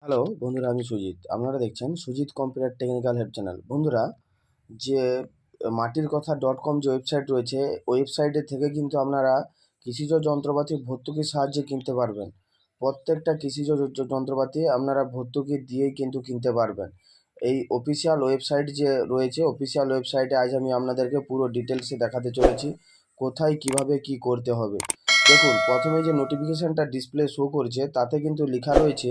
Hello বন্ধুরা, আমি সুজিত। আপনারা দেখছেন Sujit computer technical help channel. বন্ধুরা, যে মাটির কথা .com যে ওয়েবসাইট রয়েছে, ওয়েবসাইটে থেকে কিন্তু আপনারা কৃষিজ যন্ত্রপাতি ভর্তুকির সাহায্যে কিনতে পারবেন। প্রত্যেকটা কৃষিজ যন্ত্রপাতি আপনারা ভর্তুকি দিয়েই কিন্তু কিনতে পারবেন। এই অফিসিয়াল ওয়েবসাইট যে রয়েছে, অফিসিয়াল ওয়েবসাইটে আজ আমি আপনাদেরকে পুরো ডিটেলসে দেখাতে চলেছি কোথায় কিভাবে কি করতে হবে। দেখুন, প্রথমে যে নোটিফিকেশানটা ডিসপ্লে শো করছে তাতে কিন্তু লেখা রয়েছে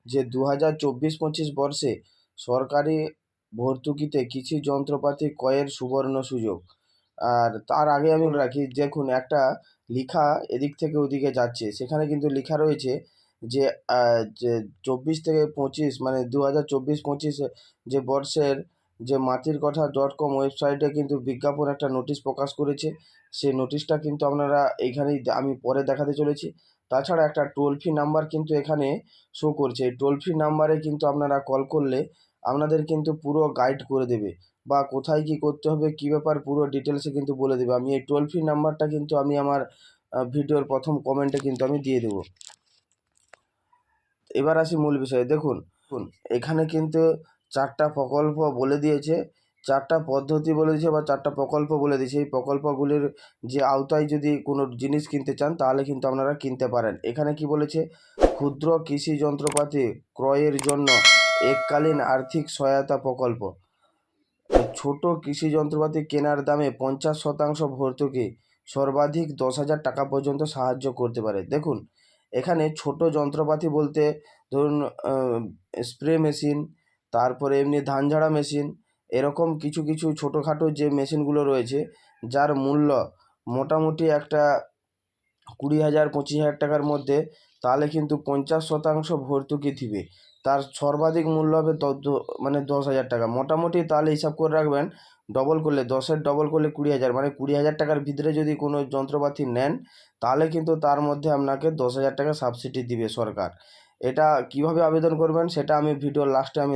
যে 2024-25 বর্ষে সরকারি ভর্তুকিতে কৃষি যন্ত্রপাতি ক্রয়ের সুবর্ণ সুযোগ। আর তার আগে আমি বলে রাখি, দেখুন একটা লেখা এদিক থেকে ওদিকে যাচ্ছে, সেখানে কিন্তু লেখা রয়েছে যে যে 24 থেকে 25 মানে 2024-25 যে বর্ষের যে মাটির কথা .com ওয়েবসাইটে কিন্তু বিজ্ঞাপন একটা নোটিশ প্রকাশ করেছে। সেই নোটিশটা কিন্তু আপনারা এইখানেই আমি পরে দেখাতে চলেছি। তাছাড়া একটা টোল ফ্রি নাম্বার কিন্তু এখানে শো করছে। এই টোল ফ্রি নাম্বারে কিন্তু আপনারা কল করলে আপনাদের কিন্তু পুরো গাইড করে দেবে, বা কোথায় কি করতে হবে, কি ব্যাপার, পুরো ডিটেলসে কিন্তু বলে দেবে। আমি এই টোল ফ্রি নাম্বারটা কিন্তু আমি আমার ভিডিওর প্রথম কমেন্টে কিন্তু আমি দিয়ে দেবো। এবার আসি মূল বিষয়ে। দেখুন, এখানে কিন্তু 4টা প্রকল্প বলে দিয়েছে, 4টা পদ্ধতি বলে দিয়েছে, বা 4টা প্রকল্প বলে দিয়েছে। এই প্রকল্পগুলির যে আওতায় যদি কোনো জিনিস কিনতে চান তাহলে কিন্তু আপনারা কিনতে পারেন। এখানে কি বলেছে, ক্ষুদ্র কৃষি যন্ত্রপাতি ক্রয়ের জন্য এককালীন আর্থিক সহায়তা প্রকল্প। ছোট কৃষি যন্ত্রপাতি কেনার দামে 50% ভর্তুকি, সর্বাধিক 10,000 টাকা পর্যন্ত সাহায্য করতে পারে। দেখুন, এখানে ছোট যন্ত্রপাতি বলতে ধরুন স্প্রে মেশিন, তারপরে এমনি ধান ঝাড়া মেশিন, এরকম কিছু কিছু ছোটোখাটো যে মেশিনগুলো রয়েছে যার মূল্য মোটামুটি একটা 20,000-25,000 টাকার মধ্যে, তাহলে কিন্তু 50% ভর্তুকি দিবে। তার সর্বাধিক মূল্য হবে মানে 10,000 টাকা মোটামুটি। তাহলে হিসাব করে রাখবেন, ডবল করলে 10-এর ডবল করলে 20,000, মানে 20,000 টাকার ভিতরে যদি কোনো যন্ত্রপাতি নেন তাহলে কিন্তু তার মধ্যে আপনাকে 10,000 টাকা সাবসিডি দিবে সরকার। এটা কিভাবে আবেদন করবেন সেটা আমি ভিডিওর লাস্টে আমি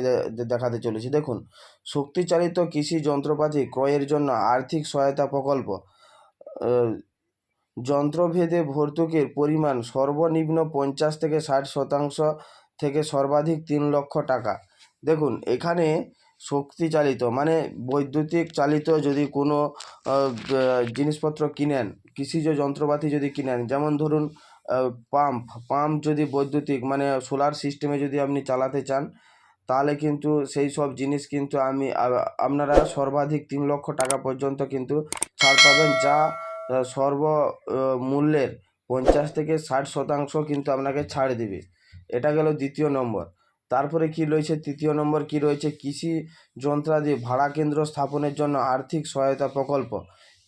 দেখাতে চলেছি। দেখুন, শক্তিচালিত কৃষি যন্ত্রপাতি ক্রয়ের জন্য আর্থিক সহায়তা প্রকল্প। যন্ত্রভেদে ভর্তুকির পরিমাণ সর্বনিম্ন 50 থেকে 60% থেকে সর্বাধিক 3 লক্ষ টাকা। দেখুন, এখানে শক্তিচালিত মানে বৈদ্যুতিক চালিত যদি কোনো জিনিসপত্র কিনেন, কৃষিজ যন্ত্রপাতি যদি কিনেন, যেমন ধরুন পাম্প যদি বৈদ্যুতিক মানে সোলার সিস্টেমে যদি আপনি চালাতে চান, তাহলে কিন্তু সেই সব জিনিস কিন্তু আপনারা সর্বাধিক 3 লক্ষ টাকা পর্যন্ত কিন্তু ছাড় পাবেন, যা মূল্যের 50 থেকে 60% কিন্তু আপনাকে ছাড় দিবে। এটা গেল দ্বিতীয় নম্বর। তারপরে কি রয়েছে, তৃতীয় নম্বর কি রয়েছে, কৃষি যন্ত্রাদি ভাড়া কেন্দ্র স্থাপনের জন্য আর্থিক সহায়তা প্রকল্প।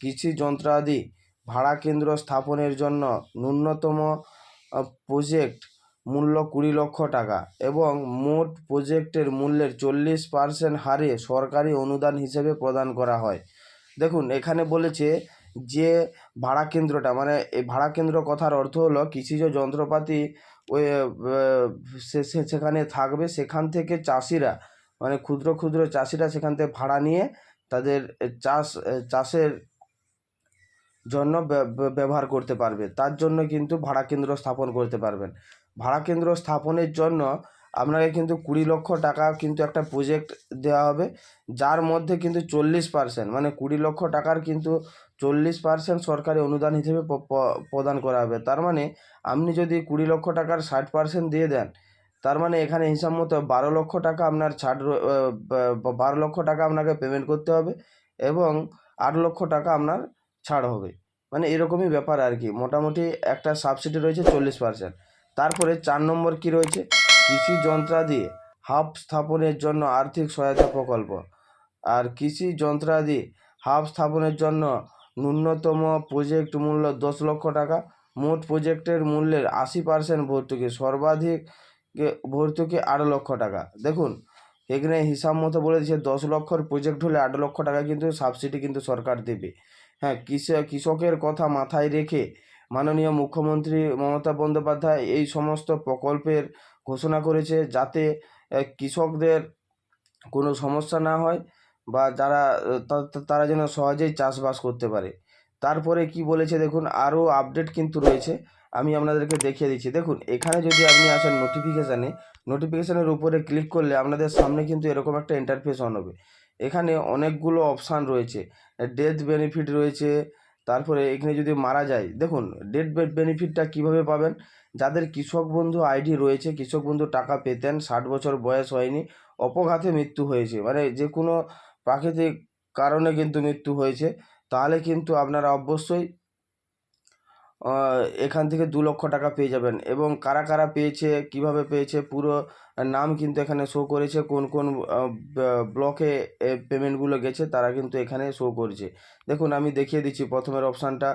কৃষি যন্ত্রাদি ভাড়া কেন্দ্র স্থাপনের জন্য ন্যূনতম প্রজেক্ট মূল্য 20 লক্ষ টাকা এবং মোট প্রজেক্টের মূল্যের 40% হারে সরকারি অনুদান হিসেবে প্রদান করা হয়। দেখুন, এখানে বলেছে যে ভাড়া কেন্দ্রটা, মানে এই ভাড়া কেন্দ্র কথার অর্থ হলো কৃষিজ যন্ত্রপাতি ওই সেখানে থাকবে, সেখান থেকে চাষিরা মানে ক্ষুদ্র ক্ষুদ্র চাষিরা সেখান থেকে ভাড়া নিয়ে তাদের চাষের জন্য ব্যবহার করতে পারবে। তার জন্য কিন্তু ভাড়া কেন্দ্র স্থাপন করতে পারবেন। ভাড়া কেন্দ্র স্থাপনের জন্য আপনাকে কিন্তু 20 লক্ষ টাকা কিন্তু একটা প্রজেক্ট দেওয়া হবে, যার মধ্যে কিন্তু 40% মানে 20 লক্ষ টাকার কিন্তু 40% সরকারি অনুদান হিসেবে প্রদান করা হবে। তার মানে আপনি যদি 20 লক্ষ টাকার 60% দিয়ে দেন, তার মানে এখানে হিসাব মতো 12 লক্ষ টাকা আপনার 12 লক্ষ টাকা আপনাকে পেমেন্ট করতে হবে এবং 8 লক্ষ টাকা আপনার ছাড় হবে। মানে এরকমই ব্যাপার আর কি। মোটামুটি একটা সাবসিডি রয়েছে 40%। তারপরে 4 নম্বর কি রয়েছে, কৃষি যন্ত্রাদি হাব স্থাপনের জন্য আর্থিক সহায়তা প্রকল্প। আর কৃষি যন্ত্রাদি হাব স্থাপনের জন্য ন্যূনতম প্রজেক্ট মূল্য 10 লক্ষ টাকা, মোট প্রজেক্টের মূল্যের 80% ভর্তুকি, সর্বাধিক ভর্তুকি 8 লক্ষ টাকা। দেখুন, এখানে হিসাব মতো বলে দিচ্ছে 10 লক্ষর প্রজেক্ট হলে 8 লক্ষ টাকা কিন্তু সাবসিডি কিন্তু সরকার দেবে। হ্যাঁ, কৃষকের কথা মাথায় রেখে মাননীয় মুখ্যমন্ত্রী মমতা বন্দ্যোপাধ্যায় এই সমস্ত প্রকল্পের ঘোষণা করেছে, যাতে কৃষকদের কোনো সমস্যা না হয় বা তারা যেন সহজেই চাষবাস করতে পারে। তারপরে কি বলেছে দেখুন, আরও আপডেট কিন্তু রয়েছে, আমি আপনাদেরকে দেখিয়ে দিচ্ছি। দেখুন, এখানে যদি আপনি আসেন নোটিফিকেশানের উপরে ক্লিক করলে আপনাদের সামনে কিন্তু এরকম একটা ইন্টারফেস অন হবে। এখানে অনেকগুলো অপশান রয়েছে, ডেথ বেনিফিট রয়েছে, তারপরে এখানে যদি মারা যায়, দেখুন ডেথ বেনিফিটটা কিভাবে পাবেন। যাদের কৃষক বন্ধু আইডি রয়েছে, কৃষক বন্ধু টাকা পেতেন, 60 বছর বয়স হয়নি, অপঘাতে মৃত্যু হয়েছে, মানে যে কোনো প্রাকৃতিক কারণে কিন্তু মৃত্যু হয়েছে, তাহলে কিন্তু আপনারা অবশ্যই এখান থেকে 2 লক্ষ টাকা পেয়ে যাবেন। এবং কারা কারা পেয়েছে, কিভাবে পেয়েছে, পুরো নাম কিন্তু এখানে শো করেছে, কোন কোন ব্লকে পেমেন্টগুলো গেছে তারা কিন্তু এখানে শো করছে। দেখুন আমি দেখিয়ে দিচ্ছি প্রথমের অপশানটা,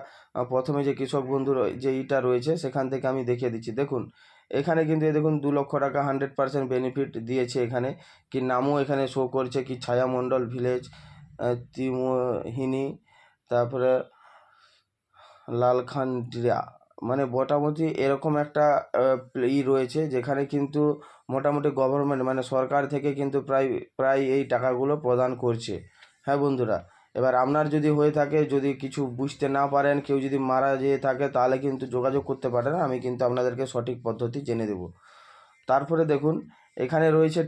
প্রথমে যে কৃষক বন্ধুর যে ইটা রয়েছে সেখান থেকে আমি দেখিয়ে দিচ্ছি। দেখুন এখানে কিন্তু দেখুন 2 লক্ষ টাকা 100% বেনিফিট দিয়েছে। এখানে কি নামও এখানে শো করছে, কি ছায়া মণ্ডল ভিলেজ, তিমোহিনী, তারপরে লালখান্ডিয়া, মানে মোটামুটি এরকম একটা রয়েছে, যেখানে কিন্তু মোটামুটি গভর্নমেন্ট মানে সরকার থেকে কিন্তু প্রায় এই টাকাগুলো প্রদান করছে। হ্যাঁ বন্ধুরা, এবার আপনার যদি হয়ে থাকে, যদি কিছু বুঝতে না পারেন, কেউ যদি মারা যেয়ে থাকে, তাহলে কিন্তু যোগাযোগ করতে পারেন, আমি কিন্তু আপনাদেরকে সঠিক পদ্ধতি জেনে দেব। তারপরে দেখুন এখানে রয়েছে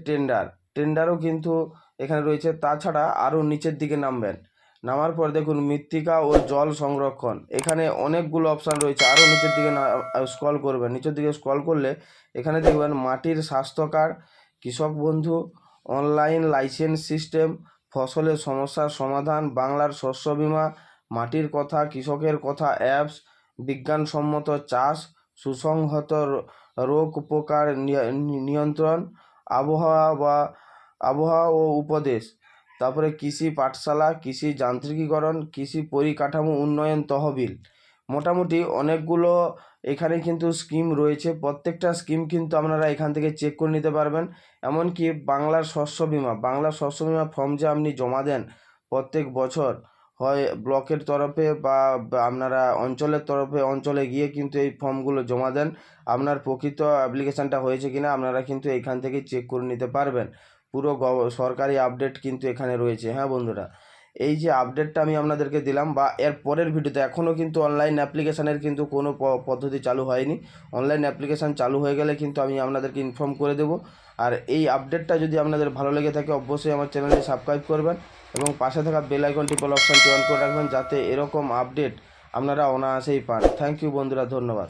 টেন্ডারও কিন্তু এখানে রয়েছে। তাছাড়া আরও নিচের দিকে নামার পর দেখুন মৃত্তিকা ও জল সংরক্ষণ, এখানে অনেকগুলো অপশান রয়েছে। আরও নিচের দিকে স্ক্রল করবেন, নিচের দিকে স্ক্রল করলে এখানে দেখবেন মাটির স্বাস্থ্য কার্ড, কৃষক বন্ধু, অনলাইন লাইসেন্স সিস্টেম, ফসলের সমস্যার সমাধান, বাংলার শস্য বীমা, মাটির কথা, কৃষকের কথা অ্যাপস, বিজ্ঞানসম্মত চাষ, সুসংহত রোগ পোকার নিয়ন্ত্রণ, আবহাওয়া ও উপদেশ, তারপরে কৃষি পাঠশালা, কৃষি যান্ত্রিকীকরণ, কৃষি পরিকাঠামো উন্নয়ন তহবিল। মোটামুটি অনেকগুলো এখানে কিন্তু স্কিম রয়েছে। প্রত্যেকটা স্কিম কিন্তু আপনারা এখান থেকে চেক করে নিতে পারবেন। এমনকি বাংলার শস্য বীমা ফর্ম যে আপনি জমা দেন প্রত্যেক বছর, হয় ব্লকের তরফে বা আপনারা অঞ্চলের তরফে, অঞ্চলে গিয়ে কিন্তু এই ফর্মগুলো জমা দেন। আপনার প্রকৃত অ্যাপ্লিকেশানটা হয়েছে কিনা আপনারা কিন্তু এখান থেকে চেক করে নিতে পারবেন। পুরো সরকারি আপডেট কিন্তু এখানে রয়েছে। হ্যাঁ বন্ধুরা, এই যে আপডেটটা আমি আপনাদেরকে দিলাম, বা এর পরের ভিডিওতে, এখনও কিন্তু অনলাইন অ্যাপ্লিকেশানের কিন্তু কোনো পদ্ধতি চালু হয়নি। অনলাইন অ্যাপ্লিকেশান চালু হয়ে গেলে কিন্তু আমি আপনাদেরকে ইনফর্ম করে দেবো। আর এই আপডেটটা যদি আপনাদের ভালো লেগে থাকে, অবশ্যই আমার চ্যানেলটি সাবস্ক্রাইব করবেন এবং পাশে থাকা বেল আইকনটি অপশানটি অন করে রাখবেন, যাতে এরকম আপডেট আপনারা অনায়াসেই পান। থ্যাংক ইউ বন্ধুরা, ধন্যবাদ।